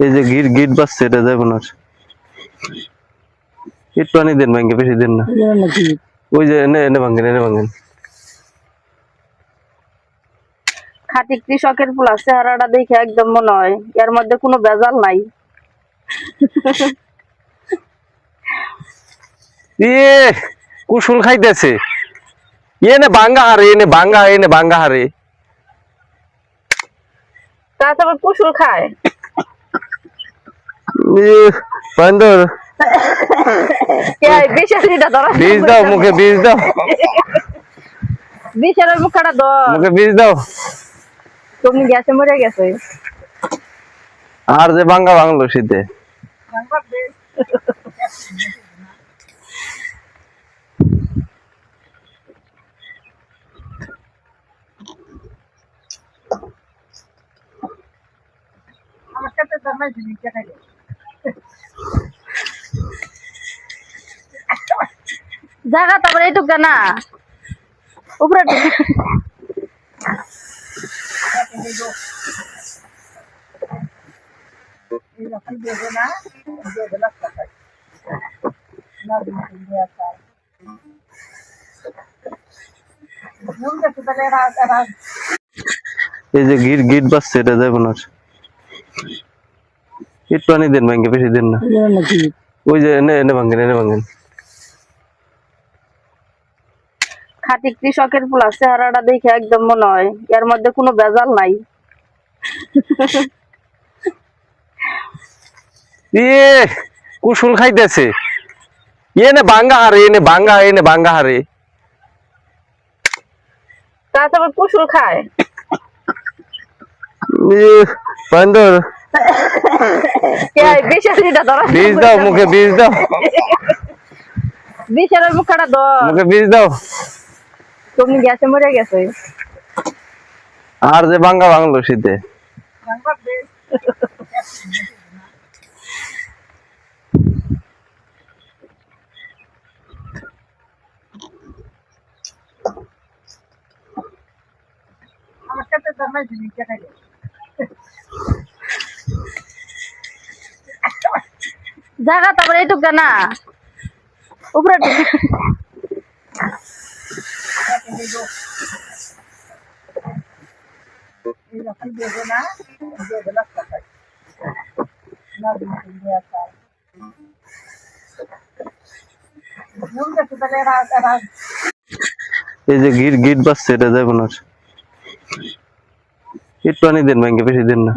এই যে গিট গিট বাজছে, এটা যাবে না। গিট পানি দেন, ভাঙ্গে বেশি দেন না। ওই যে এনে এনে ভাঙ্গেন, এনে ভাঙ্গেন। খাঁটি কৃষকের পোলা, চেহারাটা দেখে একদম মনে হয় এর মধ্যে কোনো ভেজাল নাই। কুশুল খাইতেছে। এনে বাঙ্গা হারে, এনে বাঙ্গা, এনে বাঙ্গা হারে। তাছাড়া কুসুল খায়। বান্দর বীজ দাও মুখে, বীজ দাও বিষের মুখটা ধর, মুখে বীজ দাও। তুমি গ্যাসে মরে গেছে। আর যে বাঙ্গা বাংলো শীতে। জায়গা তারপরে এইটুকু না উপরে এই যে গিট গিট বাজছে, এটা যাবে না। গিট পানি দেন, ভাঙ্গে বেশি দেন না। ওই যে এনে এনে ভাঙ্গেন, এনে ভাঙ্গেন। খাঁটি কৃষকের পোলা, চেহারাটা দেখে একদম মনে হয় এর মধ্যে কোনো ভেজাল নাই। কুশুল খাইতেছে। এনে বাঙ্গা হারে, এনে বাঙ্গা, এনে বাঙ্গা হারে। তাছাড়া কুসুল খায়। বান্দর বীজ দাও মুখে, বীজ দাও। বিষের মুখটা ধর, মুখে বীজ দাও। তুমি গ্যাসে মরে গেছে। আর যে বাঙ্গা বাংলো শীতে। জায়গা তারপরে এইটুকু না উপরে এই যে গিট গিট বাজছে, এটা যাবে না। গিট পানি দেন, ভাঙ্গে বেশি দেন না।